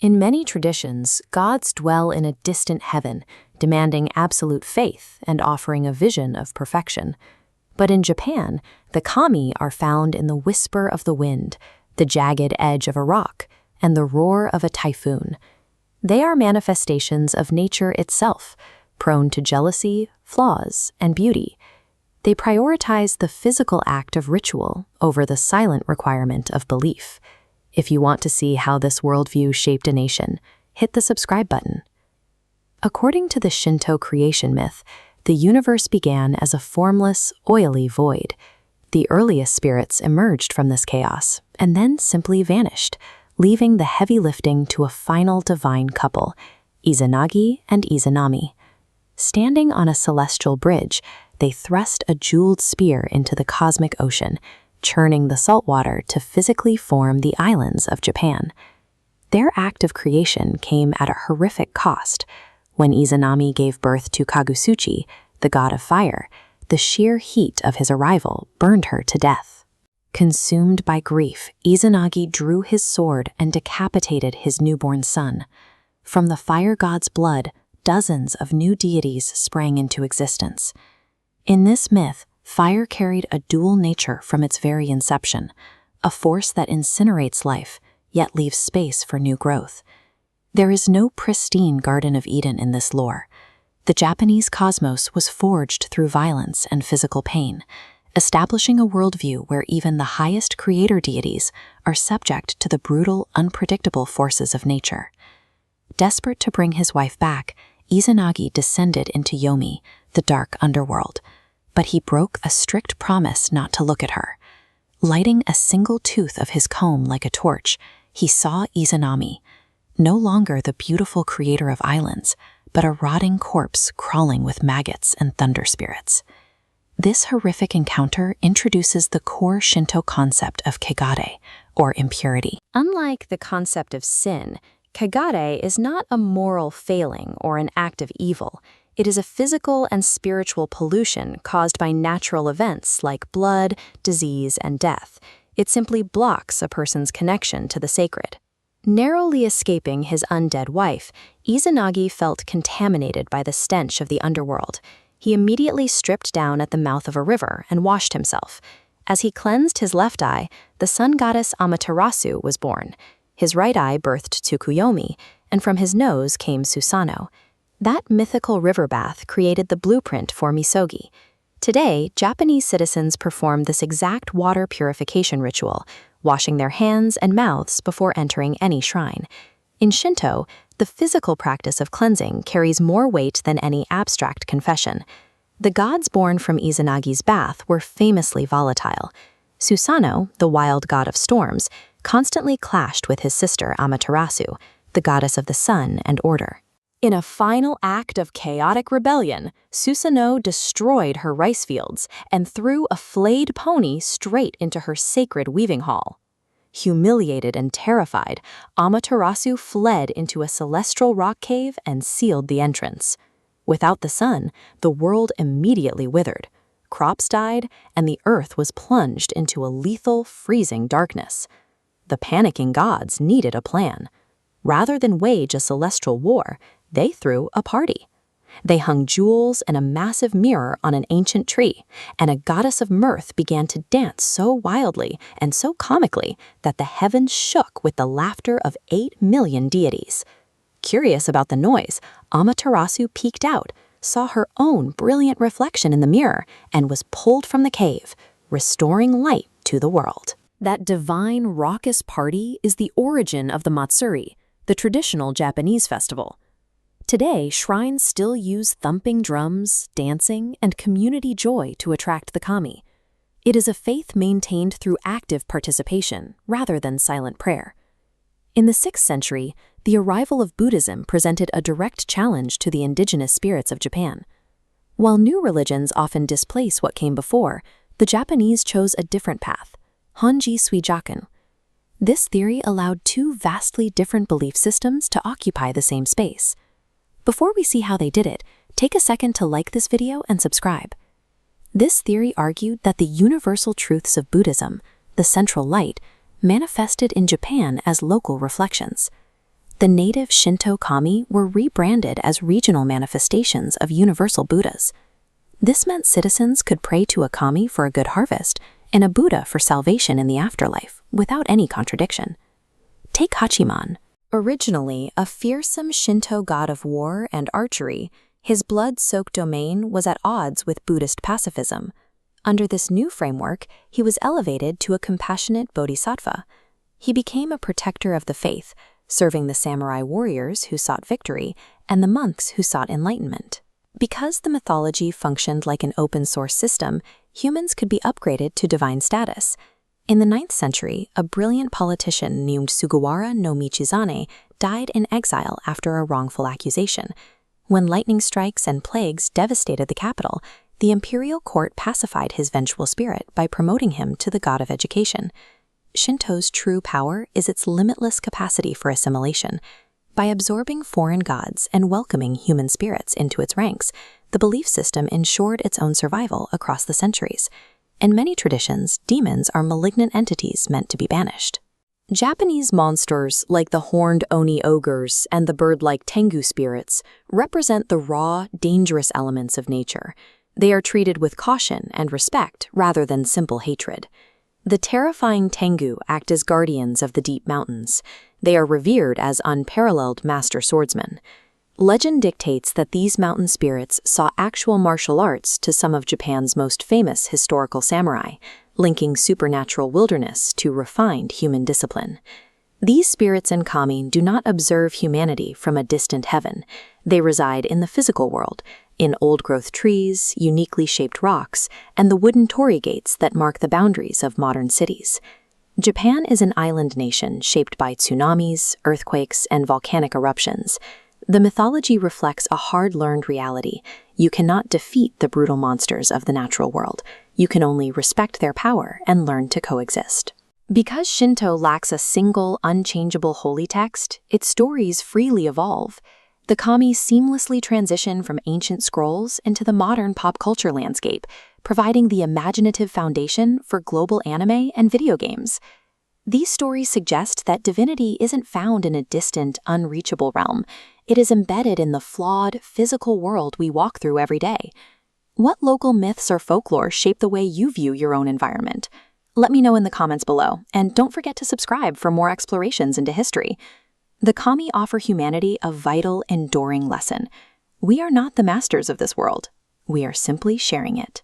In many traditions, gods dwell in a distant heaven, demanding absolute faith and offering a vision of perfection. But in Japan, the kami are found in the whisper of the wind, the jagged edge of a rock, and the roar of a typhoon. They are manifestations of nature itself, prone to jealousy, flaws, and beauty. They prioritize the physical act of ritual over the silent requirement of belief. If you want to see how this worldview shaped a nation, hit the subscribe button. According to the Shinto creation myth, the universe began as a formless, oily void. The earliest spirits emerged from this chaos and then simply vanished, leaving the heavy lifting to a final divine couple, Izanagi and Izanami. Standing on a celestial bridge, they thrust a jeweled spear into the cosmic ocean, churning the salt water to physically form the islands of Japan. Their act of creation came at a horrific cost. When Izanami gave birth to Kagusuchi, the god of fire, the sheer heat of his arrival burned her to death. Consumed by grief, Izanagi drew his sword and decapitated his newborn son. From the fire god's blood, dozens of new deities sprang into existence. In this myth, fire carried a dual nature from its very inception, a force that incinerates life, yet leaves space for new growth. There is no pristine Garden of Eden in this lore. The Japanese cosmos was forged through violence and physical pain, establishing a worldview where even the highest creator deities are subject to the brutal, unpredictable forces of nature. Desperate to bring his wife back, Izanagi descended into Yomi, the dark underworld. But he broke a strict promise not to look at her. Lighting a single tooth of his comb like a torch, he saw Izanami, no longer the beautiful creator of islands, but a rotting corpse crawling with maggots and thunder spirits. This horrific encounter introduces the core Shinto concept of kegare, or impurity. Unlike the concept of sin, kegare is not a moral failing or an act of evil. It is a physical and spiritual pollution caused by natural events like blood, disease, and death. It simply blocks a person's connection to the sacred. Narrowly escaping his undead wife, Izanagi felt contaminated by the stench of the underworld. He immediately stripped down at the mouth of a river and washed himself. As he cleansed his left eye, the sun goddess Amaterasu was born. His right eye birthed Tsukuyomi, and from his nose came Susanoo. That mythical river bath created the blueprint for misogi. Today, Japanese citizens perform this exact water purification ritual, washing their hands and mouths before entering any shrine. In Shinto, the physical practice of cleansing carries more weight than any abstract confession. The gods born from Izanagi's bath were famously volatile. Susanoo, the wild god of storms, constantly clashed with his sister Amaterasu, the goddess of the sun and order. In a final act of chaotic rebellion, Susanoo destroyed her rice fields and threw a flayed pony straight into her sacred weaving hall. Humiliated and terrified, Amaterasu fled into a celestial rock cave and sealed the entrance. Without the sun, the world immediately withered. Crops died, and the earth was plunged into a lethal, freezing darkness. The panicking gods needed a plan. Rather than wage a celestial war, they threw a party. They hung jewels and a massive mirror on an ancient tree, and a goddess of mirth began to dance so wildly and so comically that the heavens shook with the laughter of 8 million deities. Curious about the noise, Amaterasu peeked out, saw her own brilliant reflection in the mirror, and was pulled from the cave, restoring light to the world. That divine, raucous party is the origin of the Matsuri, the traditional Japanese festival. Today, shrines still use thumping drums, dancing, and community joy to attract the kami. It is a faith maintained through active participation rather than silent prayer. In the 6th century, the arrival of Buddhism presented a direct challenge to the indigenous spirits of Japan. While new religions often displace what came before, the Japanese chose a different path, Honji Suijaku. This theory allowed two vastly different belief systems to occupy the same space. Before we see how they did it, take a second to like this video and subscribe. This theory argued that the universal truths of Buddhism, the central light, manifested in Japan as local reflections. the native Shinto kami were rebranded as regional manifestations of universal Buddhas. This meant citizens could pray to a kami for a good harvest and a Buddha for salvation in the afterlife, without any contradiction. Take Hachiman. Originally a fearsome Shinto god of war and archery, his blood-soaked domain was at odds with Buddhist pacifism. Under this new framework, he was elevated to a compassionate bodhisattva. He became a protector of the faith, serving the samurai warriors who sought victory and the monks who sought enlightenment. Because the mythology functioned like an open-source system, humans could be upgraded to divine status. In the 9th century, a brilliant politician named Sugawara no Michizane died in exile after a wrongful accusation. When lightning strikes and plagues devastated the capital, the imperial court pacified his vengeful spirit by promoting him to the god of education. Shinto's true power is its limitless capacity for assimilation. By absorbing foreign gods and welcoming human spirits into its ranks, the belief system ensured its own survival across the centuries. In many traditions, demons are malignant entities meant to be banished. Japanese monsters like the horned oni ogres and the bird-like tengu spirits represent the raw, dangerous elements of nature. They are treated with caution and respect rather than simple hatred. The terrifying tengu act as guardians of the deep mountains. They are revered as unparalleled master swordsmen. Legend dictates that these mountain spirits saw actual martial arts to some of Japan's most famous historical samurai, linking supernatural wilderness to refined human discipline. These spirits and kami do not observe humanity from a distant heaven. They reside in the physical world, in old-growth trees, uniquely shaped rocks, and the wooden torii gates that mark the boundaries of modern cities. Japan is an island nation shaped by tsunamis, earthquakes, and volcanic eruptions. The mythology reflects a hard-learned reality. You cannot defeat the brutal monsters of the natural world. You can only respect their power and learn to coexist. Because Shinto lacks a single, unchangeable holy text, its stories freely evolve. The kami seamlessly transition from ancient scrolls into the modern pop culture landscape, providing the imaginative foundation for global anime and video games. These stories suggest that divinity isn't found in a distant, unreachable realm. It is embedded in the flawed, physical world we walk through every day. What local myths or folklore shape the way you view your own environment? Let me know in the comments below, and don't forget to subscribe for more explorations into history. The kami offer humanity a vital, enduring lesson. We are not the masters of this world. We are simply sharing it.